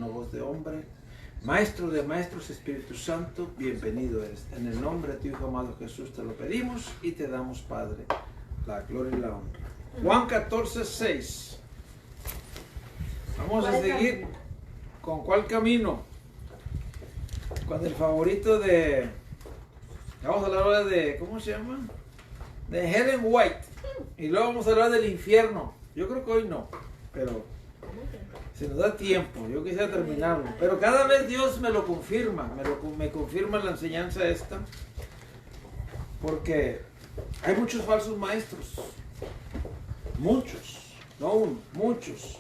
no voz de hombre. Maestro de maestros, Espíritu Santo, bienvenido eres. En el nombre de tu Hijo amado Jesús te lo pedimos y te damos, Padre, la gloria y la honra. Juan 14, 6. Vamos a seguir con cuál camino. Con el favorito de... Vamos a hablar ahora de... ¿Cómo se llama? De Ellen White. Y luego vamos a hablar del infierno. Yo creo que hoy no, pero se nos da tiempo. Yo quisiera terminarlo. Pero cada vez Dios me lo confirma. Me confirma la enseñanza esta. Porque hay muchos falsos maestros. Muchos. No uno, muchos.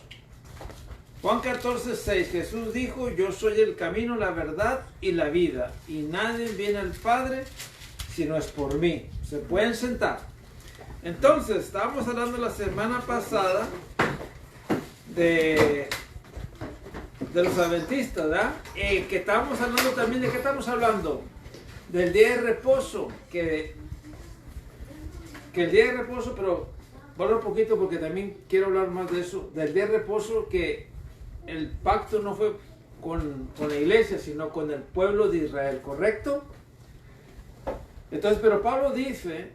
Juan 14, 6. Jesús dijo, yo soy el camino, la verdad y la vida. Y nadie viene al Padre si no es por mí. Se pueden sentar. Entonces, estábamos hablando la semana pasada de los adventistas, ¿verdad? Que estábamos hablando también, ¿de qué estamos hablando? Del día de reposo, que el día de reposo, pero voy a hablar un poquito porque también quiero hablar más de eso, del día de reposo, que el pacto no fue con la iglesia, sino con el pueblo de Israel, ¿correcto? Entonces, pero Pablo dice,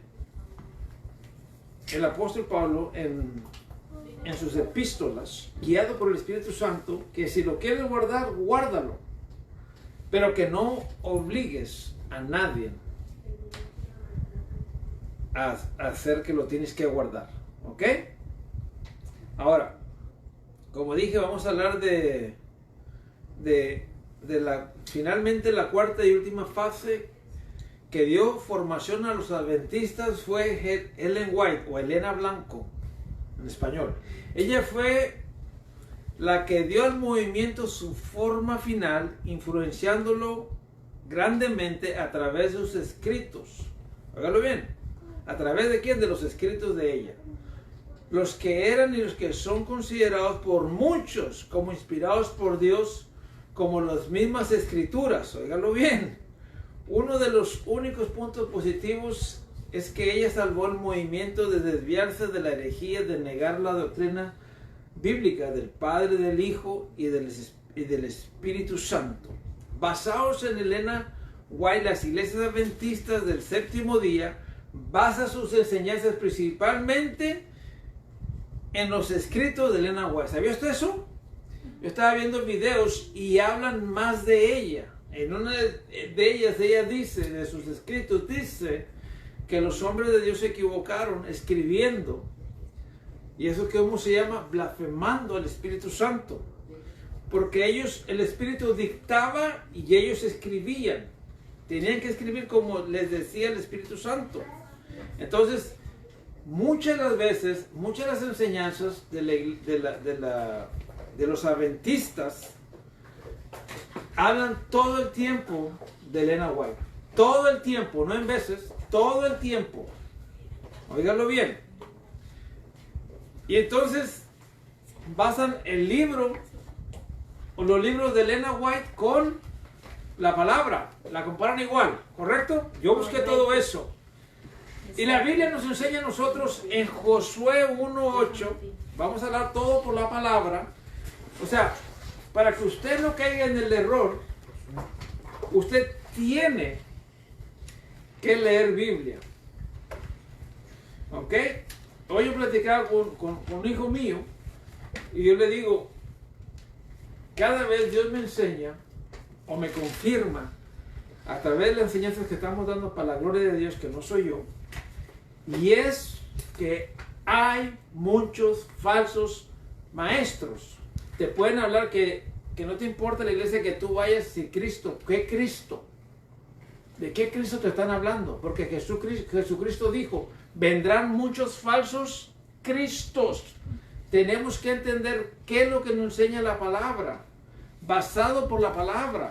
el apóstol Pablo, en sus epístolas, guiado por el Espíritu Santo, que si lo quieres guardar, guárdalo, pero que no obligues a nadie a hacer que lo tienes que guardar, ¿ok? Ahora, como dije, vamos a hablar de finalmente la cuarta y última fase que dio formación a los adventistas fue Ellen White, o Elena Blanco en español. Ella fue la que dio al movimiento su forma final, influenciándolo grandemente a través de sus escritos. Hágalo bien. ¿A través de quién? De los escritos de ella. Los que eran y los que son considerados por muchos como inspirados por Dios, como las mismas escrituras. Óigalo bien. Uno de los únicos puntos positivos es que ella salvó el movimiento de desviarse de la herejía de negar la doctrina bíblica del Padre, del Hijo y del Espíritu Santo. Basados en Elena White, las iglesias adventistas del séptimo día basan sus enseñanzas principalmente en los escritos de Elena White. ¿Sabía usted eso? Yo estaba viendo videos y hablan más de ella. En una de ellas, ella dice, de sus escritos, dice que los hombres de Dios se equivocaron escribiendo. Y eso que ¿cómo se llama? Blasfemando al Espíritu Santo. Porque ellos, el Espíritu dictaba y ellos escribían. Tenían que escribir como les decía el Espíritu Santo. Entonces, muchas de las veces, muchas de las enseñanzas de los adventistas hablan todo el tiempo de Elena White. Todo el tiempo, no en veces, todo el tiempo. Óigalo bien. Y entonces basan el libro o los libros de Elena White con la palabra. La comparan igual, ¿correcto? Yo busqué todo eso. Y la Biblia nos enseña a nosotros en Josué 1:8. Vamos a hablar todo por la palabra. O sea, para que usted no caiga en el error, usted tiene que leer Biblia. ¿Ok? Hoy yo platicaba con un hijo mío y yo le digo, cada vez Dios me enseña o me confirma a través de las enseñanzas que estamos dando para la gloria de Dios, que no soy yo, y es que hay muchos falsos maestros. Te pueden hablar que no te importa la iglesia que tú vayas, si Cristo, ¿qué Cristo? ¿De qué Cristo te están hablando? Porque Jesucristo dijo, vendrán muchos falsos Cristos. Tenemos que entender qué es lo que nos enseña la palabra, basado por la palabra.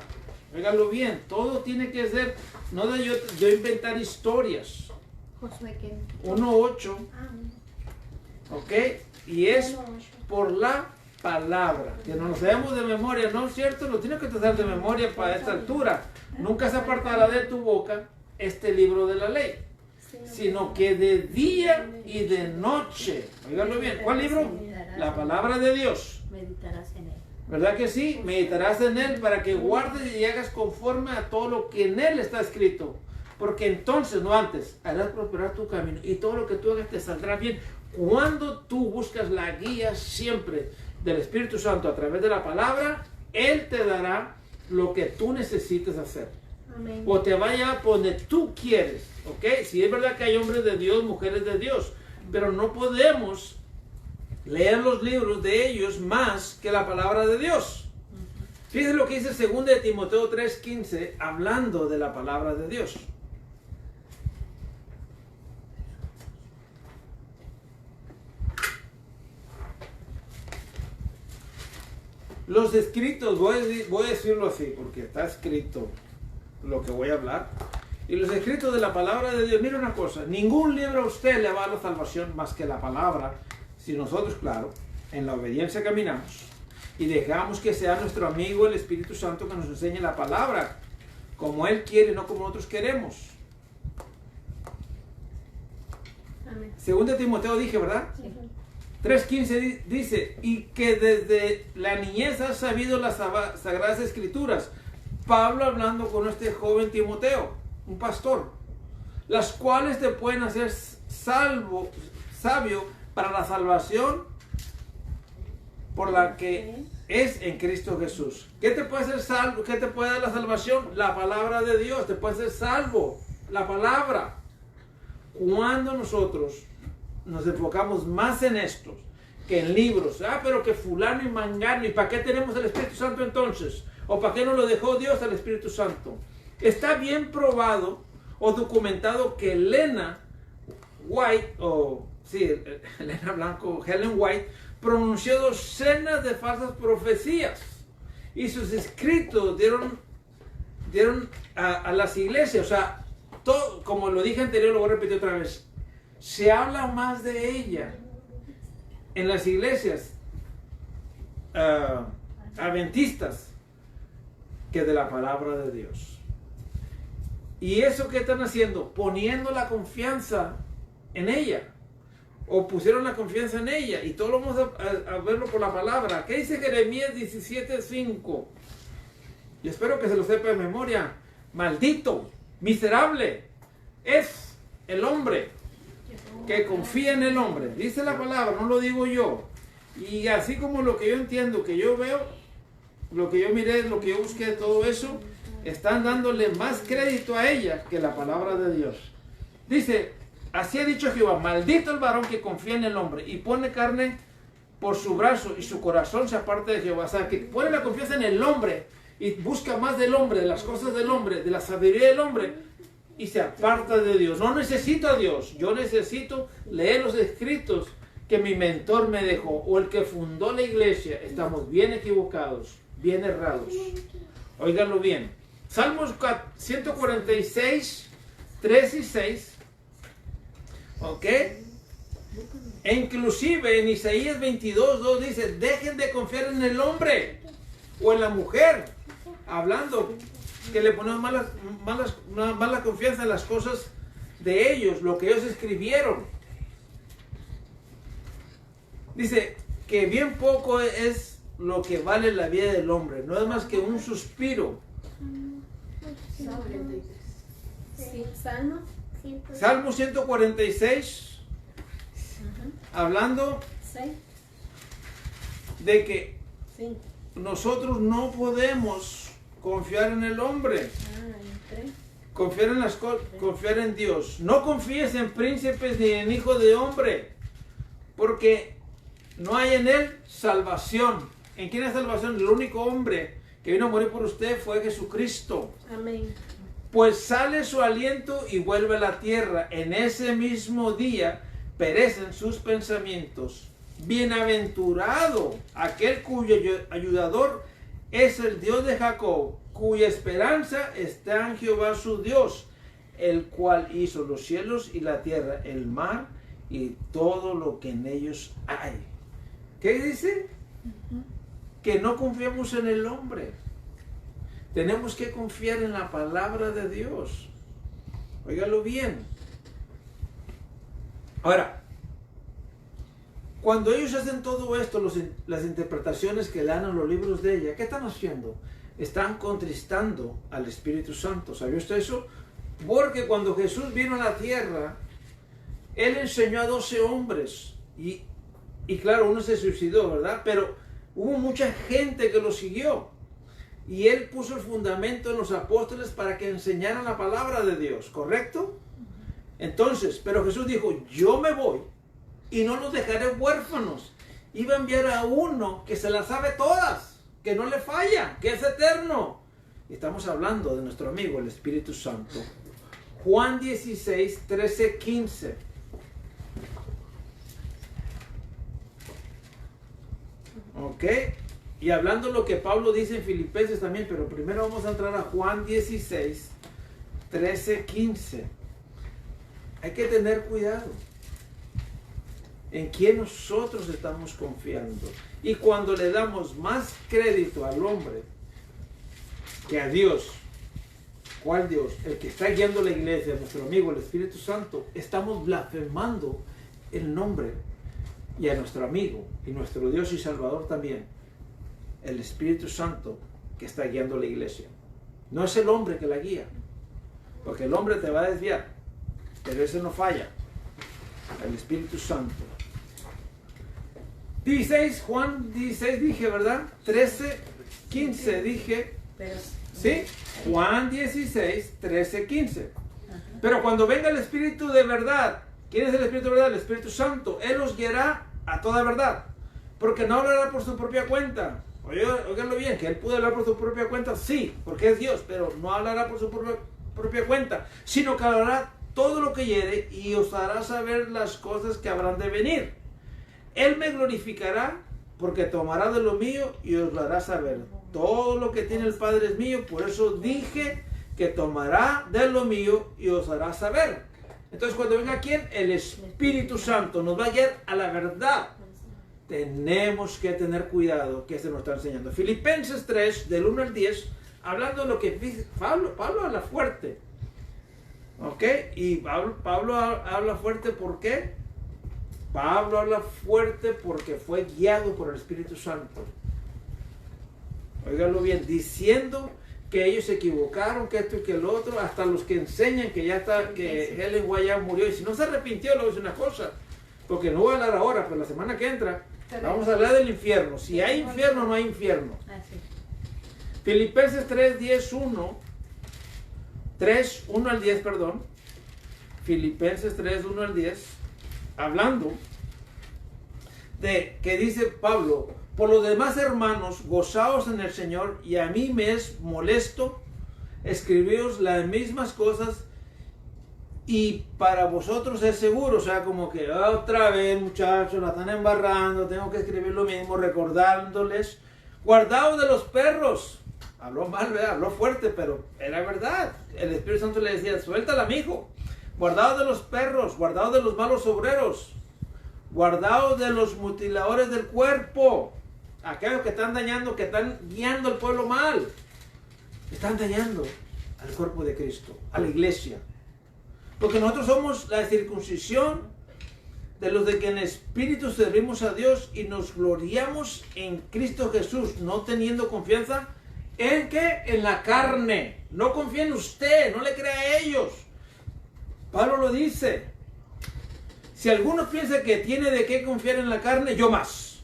Óigalo bien, todo tiene que ser, no de yo inventar historias. Josué, ¿qué? 1:8, ¿ok? Y es por la palabra, que nos lo sabemos de memoria, ¿no es cierto? Lo tienes que tratar de memoria para esta altura. Nunca se apartará de tu boca este libro de la ley, sino que de día y de noche. Óigalo bien, ¿cuál libro? La palabra de Dios. Meditarás en él. ¿Verdad que sí? Meditarás en él para que guardes y hagas conforme a todo lo que en él está escrito. Porque entonces, no antes, harás prosperar tu camino y todo lo que tú hagas te saldrá bien. Cuando tú buscas la guía siempre del Espíritu Santo a través de la palabra, él te dará lo que tú necesites hacer. Amén. O te va a llevar por donde tú quieres. ¿Ok? Sí, es verdad que hay hombres de Dios, mujeres de Dios, pero no podemos leer los libros de ellos más que la palabra de Dios. Fíjense lo que dice 2 de Timoteo 3:15, hablando de la palabra de Dios. Los escritos, voy a decirlo así, porque está escrito lo que voy a hablar. Y los escritos de la palabra de Dios, mira una cosa, ningún libro a usted le va a la salvación más que la palabra, si nosotros, claro, en la obediencia caminamos y dejamos que sea nuestro amigo el Espíritu Santo que nos enseñe la palabra, como Él quiere, no como nosotros queremos. Amén. 2 de Timoteo dije, ¿verdad? Sí. 3:15 dice, y que desde la niñez has sabido las sagradas escrituras. Pablo hablando con este joven Timoteo, un pastor, las cuales te pueden hacer sabio para la salvación por la que es en Cristo Jesús. ¿Qué te puede hacer salvo? ¿Qué te puede dar la salvación? La palabra de Dios te puede hacer salvo. La palabra. Cuando nosotros nos enfocamos más en estos que en libros, pero que fulano y mangano, ¿y para qué tenemos el Espíritu Santo entonces? ¿O para qué no lo dejó Dios al Espíritu Santo? Está bien probado o documentado que Elena White, Elena Blanco, Helen White, pronunció docenas de falsas profecías y sus escritos dieron a las iglesias, o sea, todo, como lo dije anterior, lo voy a repetir otra vez, se habla más de ella en las iglesias adventistas que de la palabra de Dios. ¿Y eso qué están haciendo? Poniendo la confianza en ella. O pusieron la confianza en ella. Y todo lo vamos a verlo por la palabra. ¿Qué dice Jeremías 17:5? Y espero que se lo sepa de memoria. Maldito, miserable es el hombre que confía en el hombre. Dice la palabra, no lo digo yo. Y así como lo que yo entiendo, que yo veo, lo que yo miré, lo que yo busqué, todo eso, están dándole más crédito a ella que la palabra de Dios. Dice, así ha dicho Jehová, maldito el varón que confía en el hombre y pone carne por su brazo y su corazón se aparta de Jehová. O sea, que pone la confianza en el hombre y busca más del hombre, de las cosas del hombre, de la sabiduría del hombre y se aparta de Dios. No necesito a Dios, yo necesito leer los escritos que mi mentor me dejó o el que fundó la iglesia. Estamos bien equivocados, bien errados. Óiganlo bien. Salmos 146, 3 y 6. ¿Ok? E inclusive en Isaías 22, 2 dice, dejen de confiar en el hombre o en la mujer. Hablando que le ponemos mala confianza en las cosas de ellos, lo que ellos escribieron. Dice que bien poco es lo que vale la vida del hombre. No es más que un suspiro. Sí, Salmo. Salmo 146, hablando de que nosotros no podemos confiar en el hombre. Confiar en Dios. No confíes en príncipes ni en hijos de hombre, porque no hay en él salvación. ¿En quién hay salvación? El único hombre que vino a morir por usted fue Jesucristo. Amén. Pues sale su aliento y vuelve a la tierra. En ese mismo día perecen sus pensamientos. Bienaventurado aquel cuyo ayudador es el Dios de Jacob, cuya esperanza está en Jehová su Dios, el cual hizo los cielos y la tierra, el mar y todo lo que en ellos hay. ¿Qué dice? Que no confiamos en el hombre. Tenemos que confiar en la palabra de Dios. Óigalo bien. Ahora, Cuando ellos hacen todo esto, las interpretaciones que dan en los libros de ella, ¿qué están haciendo? Están contristando al Espíritu Santo. ¿Sabía usted eso? Porque cuando Jesús vino a la tierra, Él enseñó a 12 hombres. Y claro, uno se suicidó, ¿verdad? Pero hubo mucha gente que lo siguió. Y Él puso el fundamento en los apóstoles para que enseñaran la palabra de Dios, ¿correcto? Entonces, pero Jesús dijo, yo me voy y no los dejaré huérfanos. Iba a enviar a uno que se las sabe todas, que no le falla, que es eterno. Estamos hablando de nuestro amigo, el Espíritu Santo. Juan 16, 13, 15. Ok. Y hablando lo que Pablo dice en Filipenses también, pero primero vamos a entrar a Juan 16, 13, 15. Hay que tener cuidado en quién nosotros estamos confiando. Y cuando le damos más crédito al hombre que a Dios, ¿cuál Dios? El que está guiando la iglesia, nuestro amigo, el Espíritu Santo, estamos blasfemando el nombre y a nuestro amigo y nuestro Dios y Salvador también, el Espíritu Santo que está guiando la iglesia. No es el hombre que la guía, porque el hombre te va a desviar, pero ese no falla, el Espíritu Santo. 16, Juan 16 dije, ¿verdad? 13, 15 dije. ¿Sí? Juan 16, 13, 15. Pero cuando venga el Espíritu de verdad, ¿quién es el Espíritu de verdad? El Espíritu Santo. Él os guiará a toda verdad, porque no hablará por su propia cuenta. Óiganlo bien, que Él puede hablar por su propia cuenta, sí, porque es Dios, pero no hablará por su propia cuenta, sino que hablará todo lo que oyere y os hará saber las cosas que habrán de venir. Él me glorificará porque tomará de lo mío y os lo hará saber. Todo lo que tiene el Padre es mío, por eso dije que tomará de lo mío y os hará saber. Entonces cuando venga ¿quién? El Espíritu Santo nos va a guiar a la verdad. Tenemos que tener cuidado que se nos está enseñando. Filipenses 3, del 1 al 10, hablando de lo que Pablo habla fuerte. ¿Ok? Y Pablo habla fuerte, ¿por qué? Pablo habla fuerte porque fue guiado por el Espíritu Santo. Óiganlo bien, diciendo que ellos se equivocaron, que esto y que el otro, hasta los que enseñan que ya está, que Ellen White ya murió, y si no se arrepintió, le voy a decir una cosa, porque no voy a hablar ahora, pero la semana que entra, vamos a hablar del infierno. Si hay infierno, no hay infierno. Filipenses 3, 10, 1, 3, 1 al 10, perdón. Filipenses 3, 1 al 10. Hablando de que dice Pablo, por los demás hermanos, gozaos en el Señor, y a mí me es molesto escribiros las mismas cosas, y para vosotros es seguro. O sea, como que otra vez, muchachos, la están embarrando, tengo que escribir lo mismo, recordándoles, guardaos de los perros. Habló mal, ¿verdad? Habló fuerte, pero era verdad. El Espíritu Santo le decía, suéltala, amigo. Guardaos de los perros, guardaos de los malos obreros, guardaos de los mutiladores del cuerpo, aquellos que están dañando, que están guiando al pueblo mal, están dañando al cuerpo de Cristo, a la iglesia. Porque nosotros somos la circuncisión de los de que en espíritu servimos a Dios y nos gloriamos en Cristo Jesús, no teniendo confianza en ¿qué? En la carne. No confía en usted, no le crea a ellos. Pablo lo dice, si alguno piensa que tiene de qué confiar en la carne, yo más.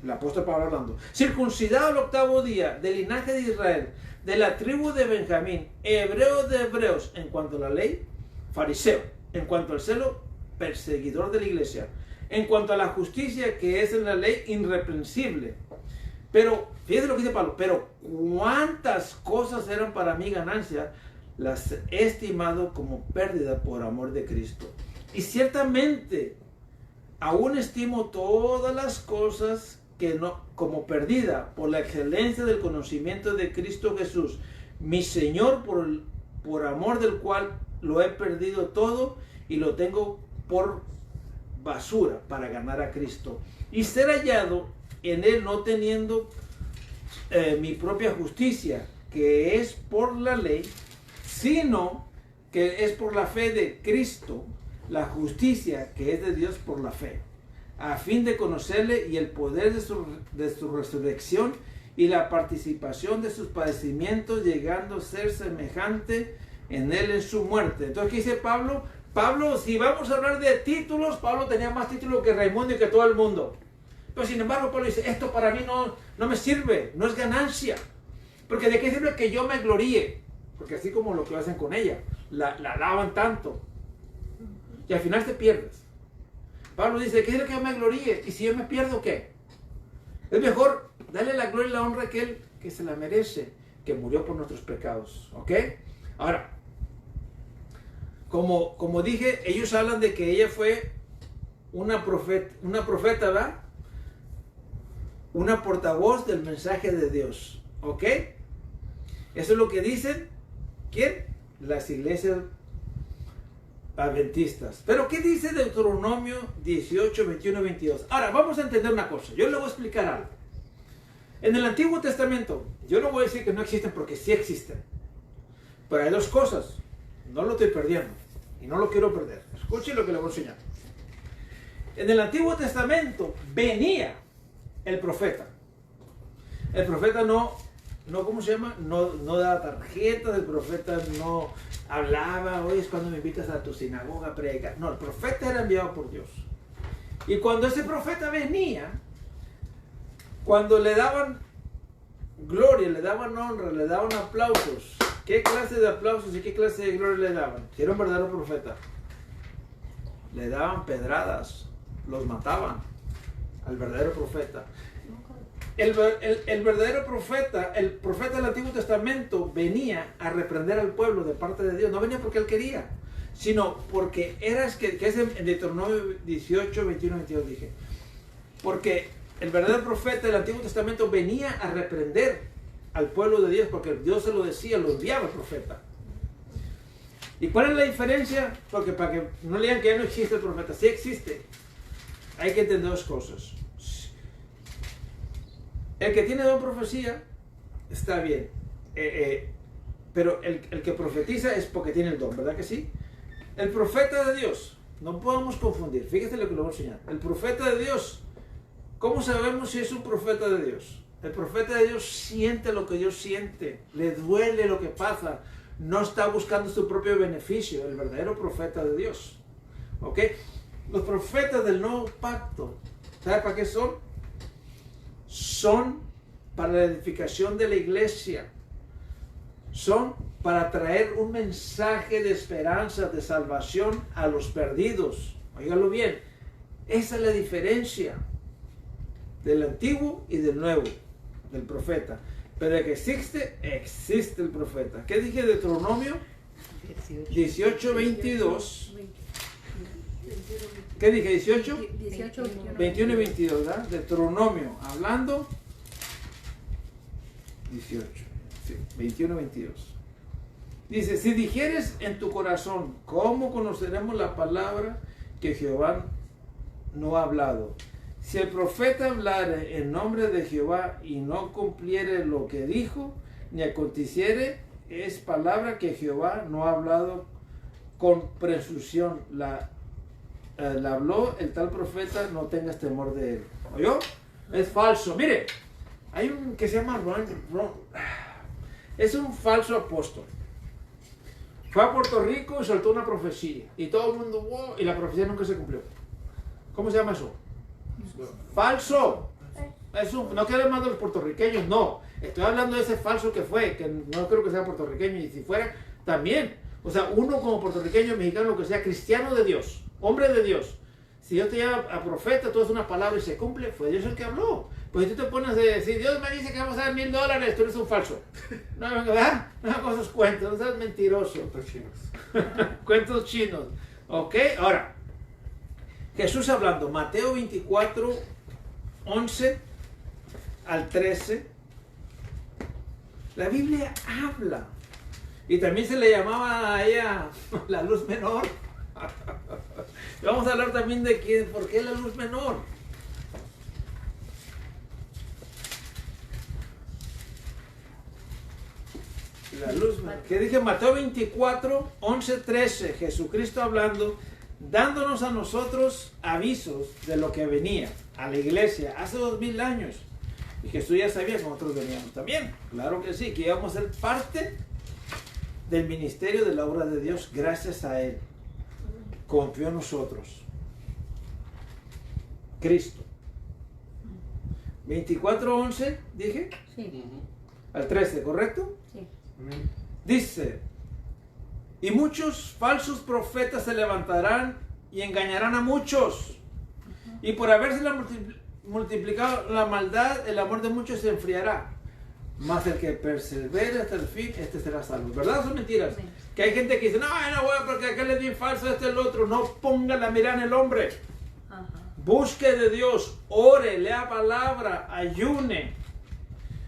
El apóstol Pablo hablando. Circuncidado al 8º día, del linaje de Israel, de la tribu de Benjamín, hebreo de hebreos, en cuanto a la ley, fariseo, en cuanto al celo, perseguidor de la iglesia, en cuanto a la justicia que es en la ley, irreprensible. Pero, fíjese lo que dice Pablo, pero cuántas cosas eran para mí ganancia, las he estimado como pérdida por amor de Cristo. Y ciertamente, aún estimo todas las cosas que no, como perdida por la excelencia del conocimiento de Cristo Jesús, mi Señor, por amor del cual lo he perdido todo y lo tengo por basura para ganar a Cristo y ser hallado en Él, no teniendo mi propia justicia, que es por la ley, sino que es por la fe de Cristo, la justicia que es de Dios por la fe. a fin de conocerle y el poder de su resurrección y la participación de sus padecimientos, llegando a ser semejante en él en su muerte. Entonces, ¿qué dice Pablo? Pablo, si vamos a hablar de títulos, Pablo tenía más títulos que Raimundo y que todo el mundo. Pero sin embargo, Pablo dice, esto para mí no me sirve, no es ganancia. Porque ¿de qué sirve que yo me gloríe? Porque así como lo que hacen con ella, la alaban tanto. Y al final te pierdes. Pablo dice, ¿qué es lo que yo me gloríe? Y si yo me pierdo, ¿qué? Es mejor darle la gloria y la honra a aquel que se la merece, que murió por nuestros pecados. ¿Ok? Ahora, como dije, ellos hablan de que ella fue una profeta, ¿verdad? Una portavoz del mensaje de Dios. ¿Ok? Eso es lo que dicen. ¿Quién? Las iglesias adventistas. Pero ¿qué dice Deuteronomio 18, 21 y 22? Ahora, vamos a entender una cosa. Yo le voy a explicar algo. En el Antiguo Testamento, yo no voy a decir que no existen porque sí existen. Pero hay dos cosas. No lo estoy perdiendo. Y no lo quiero perder. Escuchen lo que le voy a enseñar. En el Antiguo Testamento venía el profeta. El profeta no ¿cómo se llama? No daba tarjetas, el profeta no hablaba, oye, es cuando me invitas a tu sinagoga a predicar. No, el profeta era enviado por Dios. Y cuando ese profeta venía, cuando le daban gloria, le daban honra, le daban aplausos, ¿qué clase de aplausos y qué clase de gloria le daban? Si era un verdadero profeta, le daban pedradas, los mataban al verdadero profeta. El verdadero profeta, el profeta del Antiguo Testamento venía a reprender al pueblo de parte de Dios. No venía porque él quería, sino porque que es en Deuteronomio 18, 21, 22 dije. Porque el verdadero profeta del Antiguo Testamento venía a reprender al pueblo de Dios, porque Dios se lo decía, lo enviaba el profeta. ¿Y cuál es la diferencia? Porque para que no le digan que ya no existe el profeta, sí existe. Hay que entender dos cosas. El que tiene don profecía está bien, pero el que profetiza es porque tiene el don, ¿verdad que sí? El profeta de Dios, no podemos confundir, fíjate lo que le voy a enseñar. El profeta de Dios, ¿cómo sabemos si es un profeta de Dios? El profeta de Dios siente lo que Dios siente, le duele lo que pasa, no está buscando su propio beneficio, el verdadero profeta de Dios. ¿Ok? Los profetas del nuevo pacto, ¿sabes para qué son? Son para la edificación de la iglesia. Son para traer un mensaje de esperanza, de salvación a los perdidos. Óigalo bien. Esa es la diferencia del antiguo y del nuevo, del profeta. Pero de que existe el profeta. ¿Qué dije de Deuteronomio? 18, 22. ¿Qué dije? 18, 21 y 22, ¿verdad? Deuteronomio, hablando 18, sí, 21 y 22. Dice, si dijeres en tu corazón, ¿cómo conoceremos la palabra que Jehová no ha hablado? Si el profeta hablare en nombre de Jehová y no cumpliere lo que dijo, ni aconteciere, es palabra que Jehová no ha hablado con presunción. La habló el tal profeta, no tengas temor de él. ¿Oyó? Es falso. Mire, hay un que se llama Ron. Es un falso apóstol. Fue a Puerto Rico y soltó una profecía. Y todo el mundo, wow, y la profecía nunca se cumplió. ¿Cómo se llama eso? Falso. No quiero hablar más de los puertorriqueños, no. Estoy hablando de ese falso que fue, que no creo que sea puertorriqueño, y si fuera, también. O sea, uno como puertorriqueño, mexicano, lo que sea, cristiano de Dios, hombre de Dios. Si Dios te llama a profeta, tú haces una palabra y se cumple, fue Dios el que habló. Pues si tú te pones a decir, Dios me dice que vamos a dar $1,000, tú eres un falso. No, ¿verdad? No hagas esos cuentos, no seas mentiroso. Cuentos chinos. Cuentos chinos. Ok, ahora, Jesús hablando, Mateo 24, 11 al 13. La Biblia habla. Y también se le llamaba a ella la luz menor. Vamos a hablar también de por qué la luz menor. La luz menor. ¿Qué dije? Mateo 24, 11, 13. Jesucristo hablando. dándonos a nosotros avisos de lo que venía a la iglesia hace 2000 años. Y Jesús ya sabía que nosotros veníamos también. Claro que sí, que íbamos a ser parte del ministerio de la obra de Dios gracias a Él. Confió en nosotros. Cristo. 24:11, dije. Sí. Al 13, ¿correcto? Sí. Dice, y muchos falsos profetas se levantarán y engañarán a muchos. Y por haberse multiplicado la maldad, el amor de muchos se enfriará. Mas el que persevere hasta el fin, este será salvo. ¿Verdad o son mentiras? Sí. Que hay gente que dice, no, voy porque aquel es bien falso, este es el otro. No ponga la mirada en el hombre. Ajá. Busque de Dios, ore, lea palabra, ayune.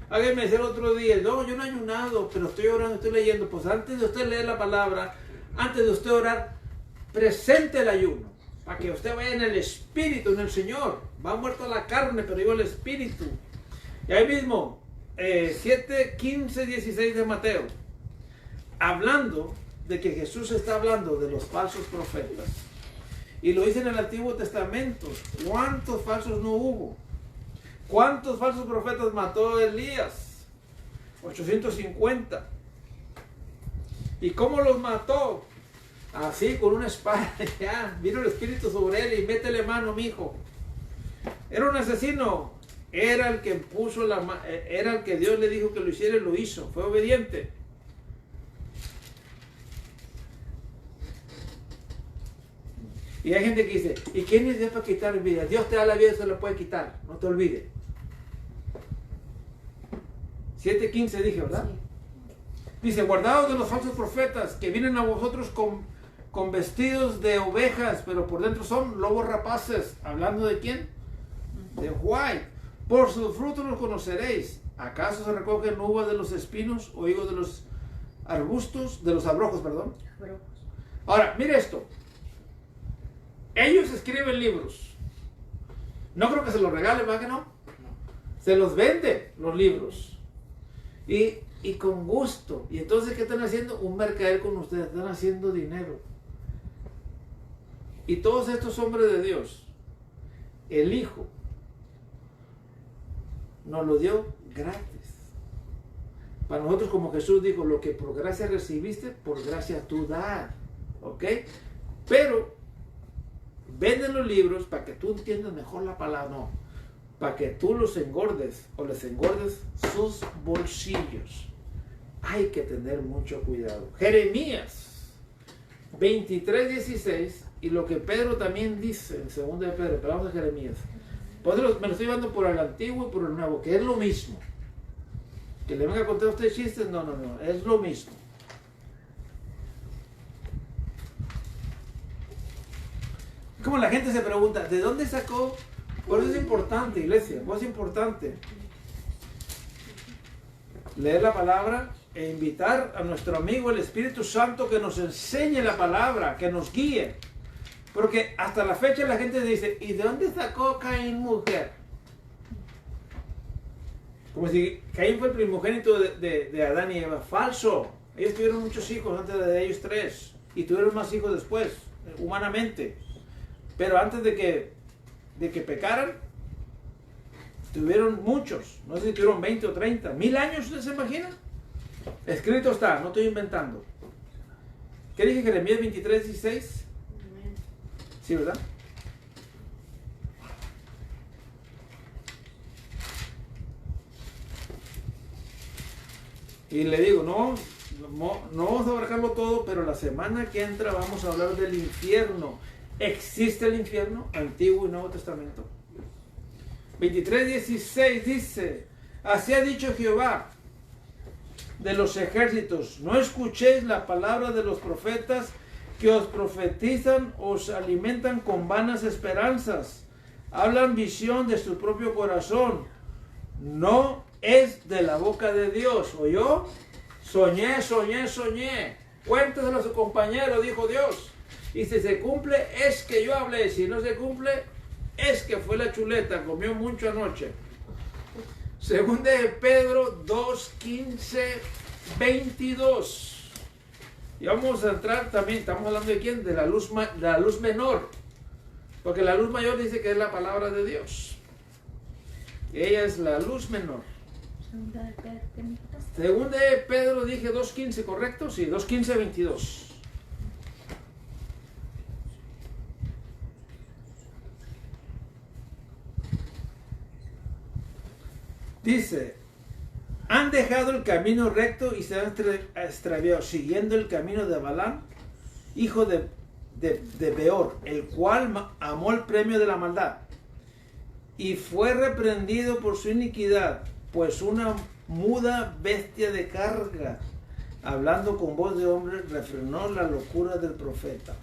Alguien me decía el otro día, no, yo no he ayunado, pero estoy orando, estoy leyendo. Pues antes de usted leer la palabra, antes de usted orar, presente el ayuno. Para que usted vaya en el espíritu, en el Señor. Va muerto la carne, pero vivo el espíritu. Y ahí mismo, 7, 15, 16 de Mateo. Hablando de que Jesús está hablando de los falsos profetas. Y lo dice en el Antiguo Testamento. ¿Cuántos falsos no hubo? ¿Cuántos falsos profetas mató Elías? 850. ¿Y cómo los mató? Así, con una espada. Ya, vino el Espíritu sobre él y métele mano, mijo. Era un asesino. Era el que puso era el que Dios le dijo que lo hiciera y lo hizo. Fue obediente. Y hay gente que dice, ¿y quién es Dios para quitar vida? Dios te da la vida y se la puede quitar. No te olvides. 7:15 dije, ¿verdad? Sí. Dice, guardaos de los falsos profetas que vienen a vosotros con vestidos de ovejas, pero por dentro son lobos rapaces. ¿Hablando de quién? De White. Por sus frutos los conoceréis. ¿Acaso se recogen uvas de los espinos o higos de los arbustos, de los abrojos, perdón? Abrojos. Ahora, mire esto. Ellos escriben libros. No creo que se los regalen, ¿verdad que no? Se los vende los libros. Y con gusto. Y entonces, ¿qué están haciendo? Un mercader con ustedes. Están haciendo dinero. Y todos estos hombres de Dios, el Hijo, nos lo dio gratis. Para nosotros, como Jesús dijo, lo que por gracia recibiste, por gracia tú das. ¿Ok? Pero venden los libros para que tú entiendas mejor la palabra. No. Para que tú los engordes o les engordes sus bolsillos. Hay que tener mucho cuidado. Jeremías 23:16, y lo que Pedro también dice en 2 de Pedro, pero vamos a Jeremías. Pues me lo estoy llevando por el antiguo y por el nuevo, que es lo mismo. Que le venga a contar a usted chistes, no, es lo mismo. Como la gente se pregunta, ¿de dónde sacó? Por eso es importante, iglesia, por eso es importante leer la palabra e invitar a nuestro amigo el Espíritu Santo que nos enseñe la palabra, que nos guíe. Porque hasta la fecha la gente dice, ¿y de dónde sacó Caín mujer? Como si Caín fue el primogénito de Adán y Eva. Falso. Ellos tuvieron muchos hijos antes de ellos 3 y tuvieron más hijos después, humanamente. Pero antes de que pecaran, tuvieron muchos. No sé si tuvieron 20 o 30. 1000 años, ¿ustedes se imaginan? Escrito está, no estoy inventando. ¿Qué dije? Jeremías 23:16. Sí, ¿verdad? Y le digo, no vamos a abarcarlo todo, pero la semana que entra vamos a hablar del infierno. ¿Existe el infierno? Antiguo y Nuevo Testamento. 23:16 dice, así ha dicho Jehová de los ejércitos, no escuchéis la palabra de los profetas que os profetizan, os alimentan con vanas esperanzas, hablan visión de su propio corazón, no es de la boca de Dios. ¿Oyó? Soñé, cuénteselo a su compañero, dijo Dios. Y si se cumple, es que yo hablé. Si no se cumple, es que fue la chuleta, comió mucho anoche. Segunda de Pedro 2:15, 22. Y vamos a entrar también, estamos hablando de quién, de la luz menor. Porque la luz mayor dice que es la palabra de Dios. Y ella es la luz menor. Según de Pedro dije 2.15, ¿correcto? Sí, 2.15, 22. Dice, han dejado el camino recto y se han extraviado, siguiendo el camino de Balaam, hijo de Beor, el cual amó el premio de la maldad, y fue reprendido por su iniquidad, pues una muda bestia de carga, hablando con voz de hombre, refrenó la locura del profeta.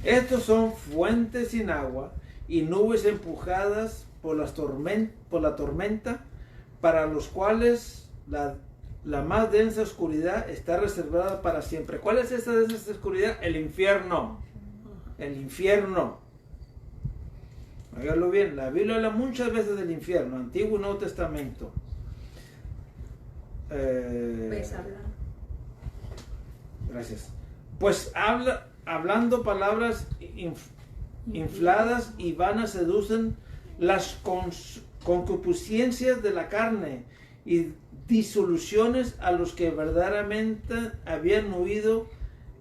Estos son fuentes sin agua y nubes empujadas por la tormenta, para los cuales la más densa oscuridad está reservada para siempre. ¿Cuál es esa densa oscuridad? El infierno. El infierno. Hágalo bien. La Biblia habla muchas veces del infierno, Antiguo y Nuevo Testamento. Gracias. Pues hablando palabras infladas y vanas seducen las concupiscencias de la carne y disoluciones a los que verdaderamente habían huido,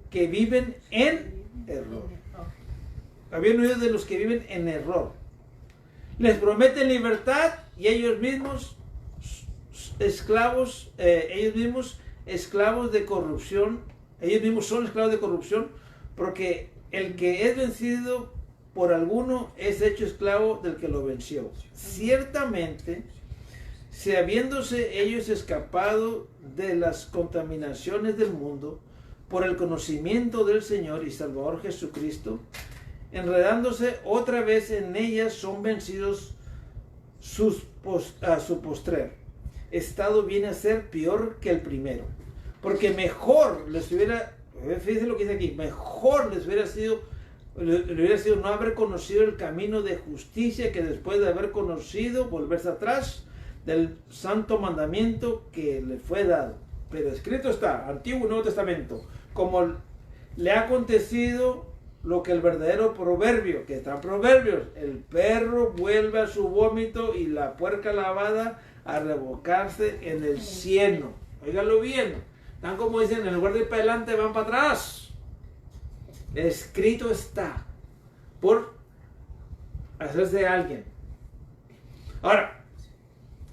que viven en error. Habían huido de los que viven en error. Les prometen libertad y ellos mismos esclavos, esclavos de corrupción. Ellos mismos son esclavos de corrupción, porque el que es vencido por alguno es hecho esclavo del que lo venció. Ciertamente, si habiéndose ellos escapado de las contaminaciones del mundo por el conocimiento del Señor y Salvador Jesucristo, enredándose otra vez en ellas, son vencidos a su postrer estado, viene a ser peor que el primero. Porque mejor les hubiera, fíjense lo que dice aquí, mejor les hubiera sido no haber conocido el camino de justicia, que después de haber conocido, volverse atrás del santo mandamiento que le fue dado. Pero escrito está, Antiguo y Nuevo Testamento, como le ha acontecido lo que el verdadero proverbio, que está en Proverbios: el perro vuelve a su vómito y la puerca lavada a revocarse en el cieno. Óigalo bien, tan como dicen, en lugar de ir para adelante van para atrás. Escrito está, por hacerse de alguien. Ahora,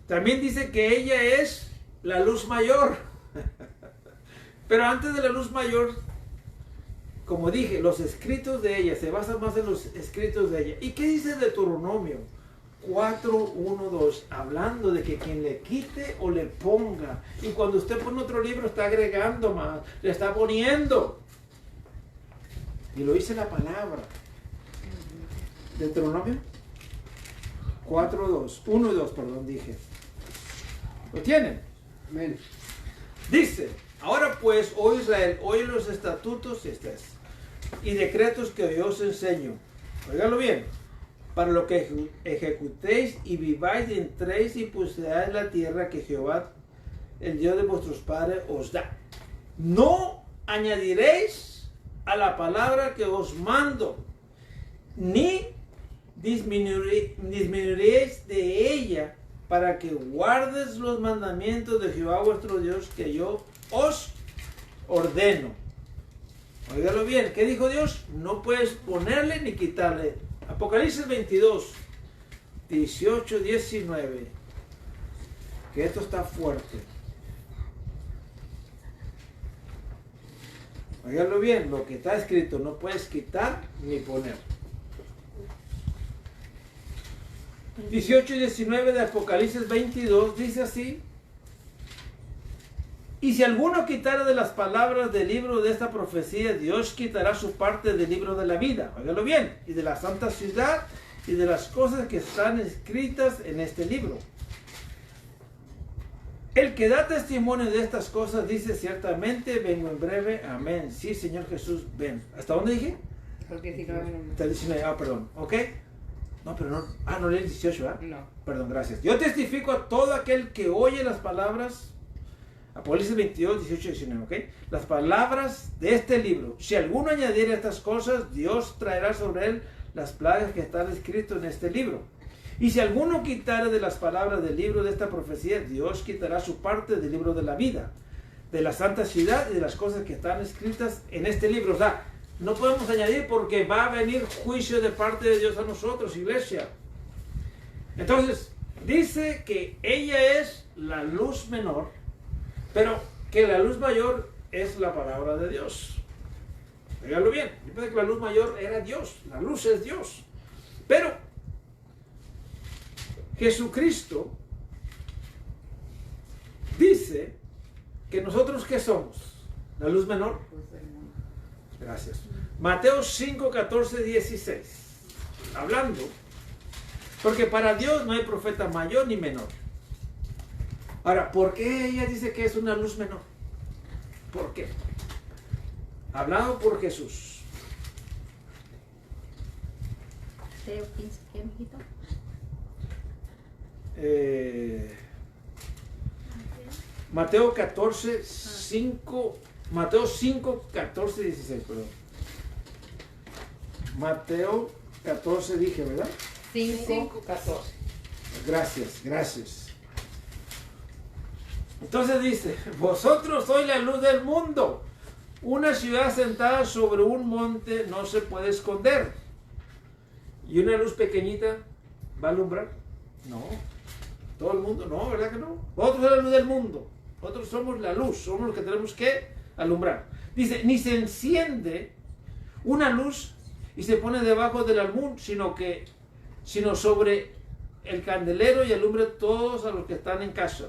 también dice que ella es la luz mayor. Pero antes de la luz mayor, como dije, los escritos de ella, se basan más en los escritos de ella. ¿Y qué dice Deuteronomio 4:1-2? Hablando de que quien le quite o le ponga. Y cuando usted pone otro libro, está agregando más, le está poniendo. Y lo dice la palabra. Deuteronomio 4:2, 1 y 2, perdón, dije. ¿Lo tienen? Amén. Dice: ahora pues, oh Israel, oye los estatutos y decretos que yo os enseño. Óigalo bien. Para lo que ejecutéis y viváis y entréis y poseáis la tierra que Jehová, el Dios de vuestros padres, os da. No añadiréis a la palabra que os mando, ni disminuiréis de ella, para que guardes los mandamientos de Jehová vuestro Dios, que yo os ordeno. Óigalo bien, ¿qué dijo Dios? No puedes ponerle ni quitarle. Apocalipsis 22, 18, 19. Que esto está fuerte. Óigalo bien, lo que está escrito no puedes quitar ni poner. 18 y 19 de Apocalipsis 22 dice así: y si alguno quitara de las palabras del libro de esta profecía, Dios quitará su parte del libro de la vida, óigalo bien, y de la santa ciudad y de las cosas que están escritas en este libro. El que da testimonio de estas cosas dice: ciertamente vengo en breve. Amén. Sí, Señor Jesús, ven. ¿Hasta dónde dije? Hasta el 19. Hasta el 19. Ah, perdón. ¿Ok? No, pero no. Ah, no leí el 18, ¿verdad? No. Perdón, gracias. Yo testifico a todo aquel que oye las palabras Apocalipsis 22, 18 y 19, ¿ok? Las palabras de este libro. Si alguno añadiere estas cosas, Dios traerá sobre él las plagas que están escritas en este libro. Y si alguno quitare de las palabras del libro de esta profecía, Dios quitará su parte del libro de la vida, de la santa ciudad y de las cosas que están escritas en este libro. O sea, no podemos añadir porque va a venir juicio de parte de Dios a nosotros, iglesia. Entonces, dice que ella es la luz menor, pero que la luz mayor es la palabra de Dios. Dígalo bien. Yo pensé que la luz mayor era Dios. La luz es Dios. Pero Jesucristo dice que nosotros, ¿qué somos? La luz menor. Gracias. Mateo 5, 14, 16. Hablando. Porque para Dios no hay profeta mayor ni menor. Ahora, ¿por qué ella dice que es una luz menor? ¿Por qué? Hablado por Jesús. Mateo 15, ¿qué, mijito? Mateo 14, 5. Mateo 5, 14, 16, perdón. Mateo 14 dije, ¿verdad? 5, 14. Gracias, gracias. Entonces dice, vosotros sois la luz del mundo. Una ciudad sentada sobre un monte no se puede esconder. ¿Y una luz pequeñita va a alumbrar? No. ¿Todo el mundo? No, ¿verdad que no? Vosotros sois la luz del mundo. Nosotros somos la luz, somos los que tenemos que alumbrar. Dice, ni se enciende una luz y se pone debajo del almud, sino sobre el candelero y alumbre todos a los que están en casa.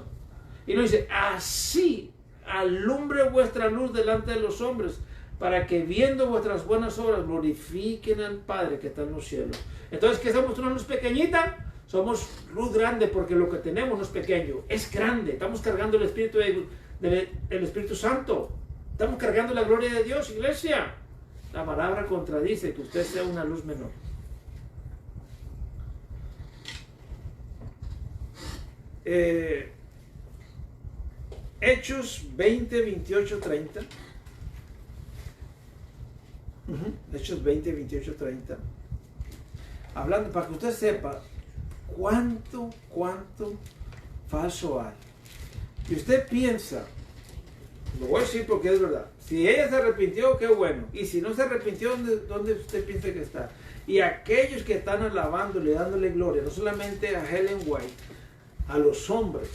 Y nos dice, así alumbre vuestra luz delante de los hombres, para que viendo vuestras buenas obras glorifiquen al Padre que está en los cielos. Entonces, ¿qué somos? ¿Una luz pequeñita? Somos luz grande, porque lo que tenemos no es pequeño, es grande. Estamos cargando el Espíritu, el Espíritu Santo. Estamos cargando la gloria de Dios, iglesia. La palabra contradice que usted sea una luz menor. Hechos 20, 28, 30. Hechos 20, 28, 30. Hablando, para que usted sepa cuánto falso hay. Y usted piensa, lo voy a decir porque es verdad, si ella se arrepintió, qué bueno. Y si no se arrepintió, ¿dónde usted piensa que está? Y aquellos que están alabándole, dándole gloria, no solamente a Ellen White, a los hombres,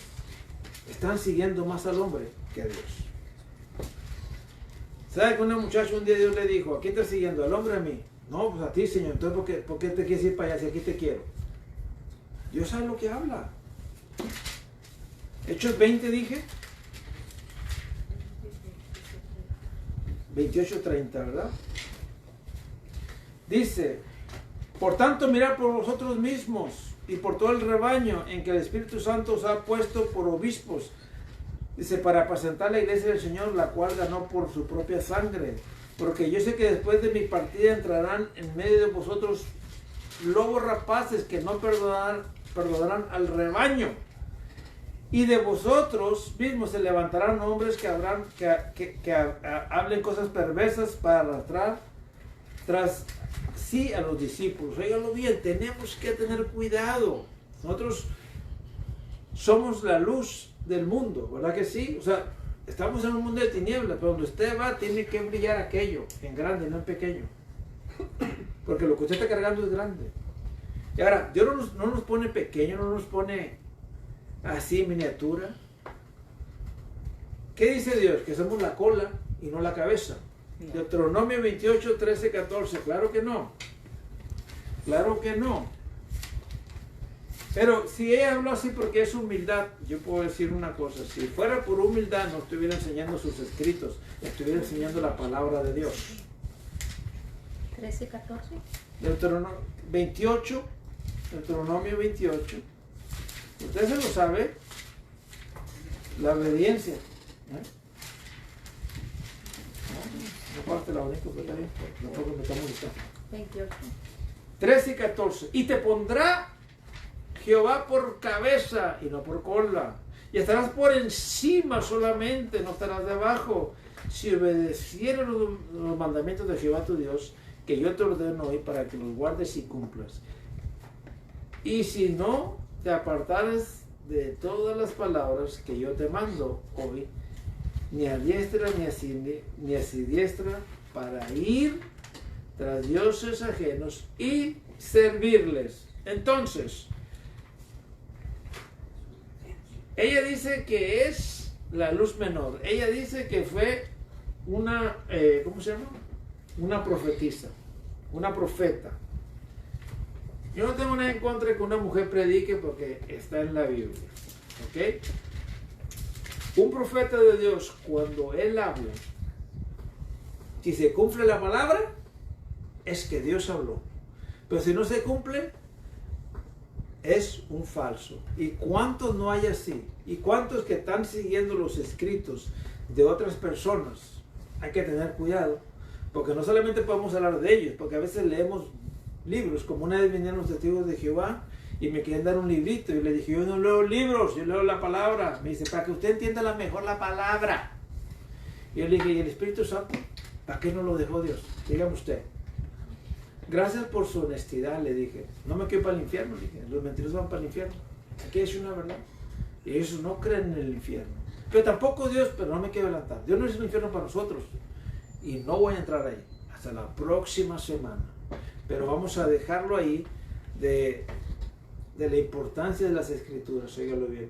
están siguiendo más al hombre que a Dios. ¿Sabe que una muchacha un día Dios le dijo, ¿a quién estás siguiendo? ¿Al hombre o a mí? No, pues a ti, Señor. Entonces, ¿por qué te quieres ir para allá si aquí te quiero? Dios sabe lo que habla. Hechos 20 dije. 28:30, ¿verdad? Dice, por tanto, mirad por vosotros mismos y por todo el rebaño en que el Espíritu Santo os ha puesto por obispos. Dice, para apacentar la iglesia del Señor, la cual ganó por su propia sangre. Porque yo sé que después de mi partida entrarán en medio de vosotros lobos rapaces que no perdonarán al rebaño. Y de vosotros mismos se levantarán hombres que hablen cosas perversas para arrastrar tras sí a los discípulos. Óiganlo bien, tenemos que tener cuidado. Nosotros somos la luz del mundo, ¿verdad que sí? O sea, estamos en un mundo de tinieblas, pero donde usted va tiene que brillar aquello en grande, no en pequeño. Porque lo que usted está cargando es grande. Y ahora, Dios no nos pone pequeño, no nos pone así miniatura. ¿Qué dice Dios? Que somos la cola y no la cabeza. Deuteronomio 28, 13, 14. Claro que no. Claro que no. Pero si ella habló así porque es humildad, yo puedo decir una cosa. Si fuera por humildad, no estuviera enseñando sus escritos, estuviera enseñando la palabra de Dios. 13, 14. Deuteronomio 28. Deuteronomio 28. Usted se lo sabe. La obediencia. No parte la única, pero también. Tampoco me está molestando. 28. 13 y 14. Y te pondrá Jehová por cabeza y no por cola. y estarás por encima solamente, no estarás debajo. Si obedecieres los mandamientos de Jehová tu Dios, que yo te ordeno hoy para que los guardes y cumplas. Y si no te apartares de todas las palabras que yo te mando hoy, ni a diestra ni a siniestra, para ir tras dioses ajenos y servirles. Entonces, ella dice que es la luz menor. Ella dice que fue una, ¿cómo se llama? Una profetisa, una profeta. Yo no tengo nada en contra de que una mujer predique porque está en la Biblia. ¿Ok? Un profeta de Dios, cuando él habla, si se cumple la palabra, es que Dios habló. Pero si no se cumple, es un falso. ¿Y cuántos no hay así? ¿Y cuántos que están siguiendo los escritos de otras personas? Hay que tener cuidado, porque no solamente podemos hablar de ellos, porque a veces leemos libros, como una vez vinieron los testigos de Jehová y me quieren dar un librito, y le dije, yo no leo libros, yo leo la palabra. Me dice, para que usted entienda mejor la palabra. Y yo le dije, ¿y el Espíritu Santo? ¿Para qué no lo dejó Dios? Dígame usted. Gracias por su honestidad, le dije. No me quiero para el infierno, le dije. Los mentirosos van para el infierno. Aquí es una verdad. Y ellos no creen en el infierno. Pero tampoco Dios, pero no me quiero adelantar. Dios no es un infierno para nosotros. Y no voy a entrar ahí. Hasta la próxima semana. Pero vamos a dejarlo ahí de la importancia de las escrituras. Óigalo bien.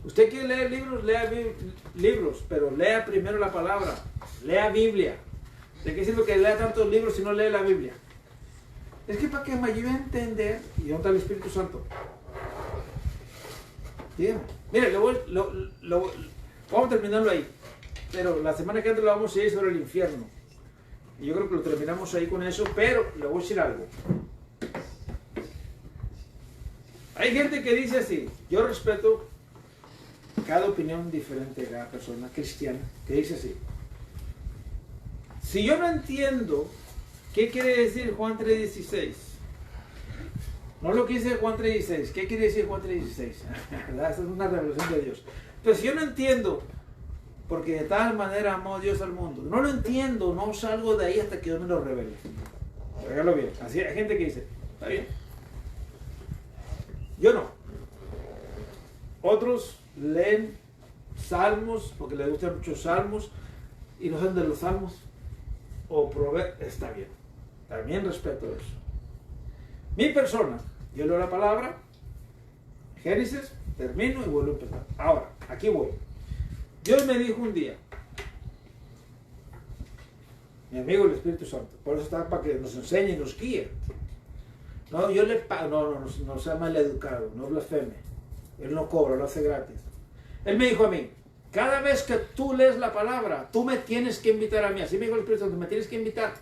Usted quiere leer libros, lea libros, pero lea primero la palabra. Lea Biblia. ¿De qué sirve que lea tantos libros si no lee la Biblia? Es que para que me ayude a entender. ¿Y dónde está el Espíritu Santo? Dígame. Mire, vamos a terminarlo ahí. Pero la semana que entra lo vamos a ir sobre el infierno. Y yo creo que lo terminamos ahí con eso, pero le voy a decir algo. Hay gente que dice así. Yo respeto cada opinión diferente de cada persona cristiana que dice así. Si yo no entiendo qué quiere decir Juan 3:16, no lo que dice Juan 3:16, ¿qué quiere decir Juan 3:16? ¿Verdad? Esa es una revelación de Dios. Entonces, si yo no entiendo, porque de tal manera amó Dios al mundo, no lo entiendo, no salgo de ahí hasta que Dios me lo revele. Hágalo bien. Así hay gente que dice, está bien. Yo no. Otros leen salmos, porque les gustan muchos salmos, y no saben de los salmos. O proveer, está bien. También respeto eso. Mi persona, yo leo la palabra, Génesis, termino y vuelvo a empezar. Ahora, aquí voy. Dios me dijo un día, mi amigo el Espíritu Santo, por eso está para que nos enseñe y nos guíe. No, yo le pago, no sea maleducado, no blasfeme. Él no cobra, lo hace gratis. Él me dijo a mí, cada vez que tú lees la palabra, tú me tienes que invitar a mí. Así me dijo el Espíritu Santo, me tienes que invitar.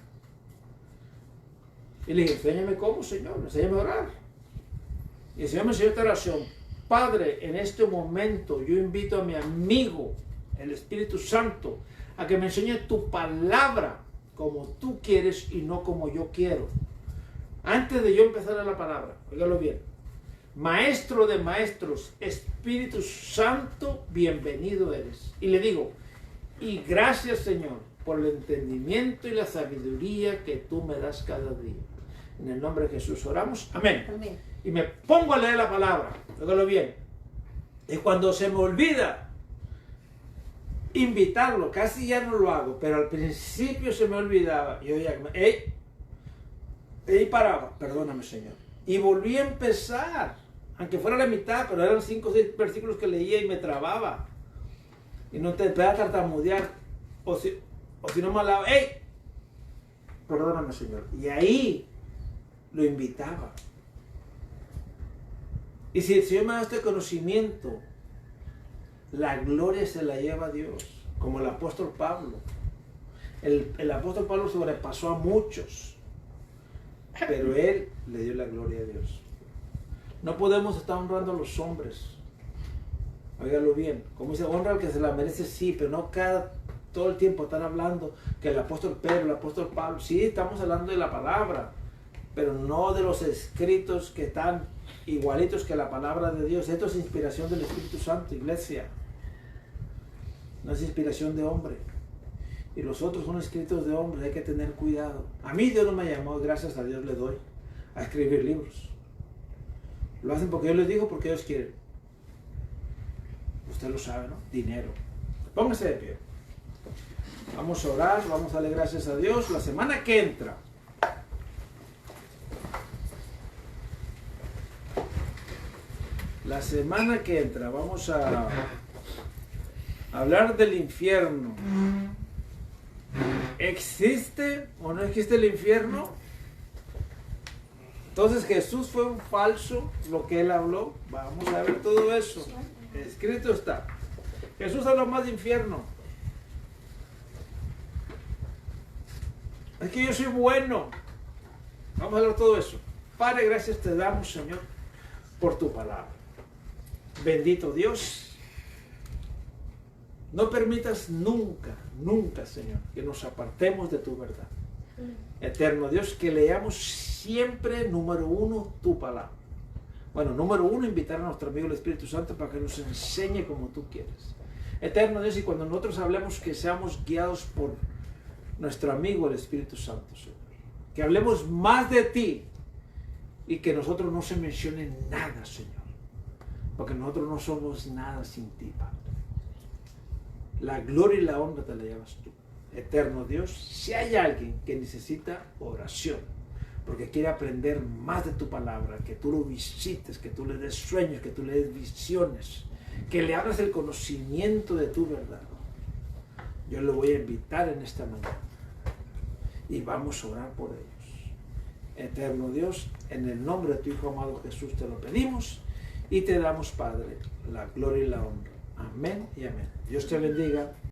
Y le dije, enséñame cómo, Señor, enséñame a orar. Y el Señor me enseñó esta oración. Padre, en este momento yo invito a mi amigo, el Espíritu Santo, a que me enseñe tu palabra como tú quieres y no como yo quiero. Antes de yo empezar a la palabra, óigalo bien. Maestro de maestros, Espíritu Santo, bienvenido eres. Y le digo, y gracias Señor por el entendimiento y la sabiduría que tú me das cada día. En el nombre de Jesús oramos. Amén. Amén. Y me pongo a leer la palabra. Óigalo bien. Y cuando se me olvida invitarlo, casi ya no lo hago, pero al principio se me olvidaba. Yo ya, paraba, perdóname Señor. Y volví a empezar. Aunque fuera la mitad, pero eran 5 o 6 versículos que leía y me trababa. Y no te empezaba a tartamudear. O si no me hablaba, ¡hey! Perdóname, Señor. Y ahí lo invitaba. Y si el Señor me da este conocimiento, la gloria se la lleva a Dios. Como el apóstol Pablo. El apóstol Pablo sobrepasó a muchos. Pero él le dio la gloria a Dios. No podemos estar honrando a los hombres. Óigalo bien. Como dice, honra al que se la merece, sí, pero no todo el tiempo están hablando que el apóstol Pedro, el apóstol Pablo, sí, estamos hablando de la palabra, pero no de los escritos que están igualitos que la palabra de Dios. Esto es inspiración del Espíritu Santo, iglesia. No es inspiración de hombre. Y los otros son escritos de hombres, hay que tener cuidado. A mí Dios no me llamó, gracias a Dios le doy, a escribir libros. Lo hacen porque yo les digo, porque ellos quieren. Usted lo sabe, ¿no? Dinero. Póngase de pie. Vamos a orar, vamos a darle gracias a Dios. La semana que entra, vamos a hablar del infierno. ¿Existe o no existe el infierno? Entonces Jesús fue un falso, lo que él habló. Vamos a ver todo eso. Escrito está. Jesús habló más de infierno. Es que yo soy bueno. Vamos a hablar todo eso. Padre, gracias te damos, Señor, por tu palabra. Bendito Dios. No permitas nunca, nunca, Señor, que nos apartemos de tu verdad. Eterno Dios, que leamos siempre, número uno, tu palabra. Bueno, número uno, invitar a nuestro amigo el Espíritu Santo para que nos enseñe como tú quieres. Eterno Dios, y cuando nosotros hablemos, que seamos guiados por nuestro amigo el Espíritu Santo, Señor. Que hablemos más de ti y que nosotros no se mencione nada, Señor. Porque nosotros no somos nada sin ti, Padre. La gloria y la honra te la llevas tú. Eterno Dios, si hay alguien que necesita oración, porque quiere aprender más de tu palabra, que tú lo visites, que tú le des sueños, que tú le des visiones, que le abras el conocimiento de tu verdad, yo lo voy a invitar en esta mañana y vamos a orar por ellos. Eterno Dios, en el nombre de tu Hijo amado Jesús te lo pedimos y te damos, Padre, la gloria y la honra. Amén y amén. Dios te bendiga.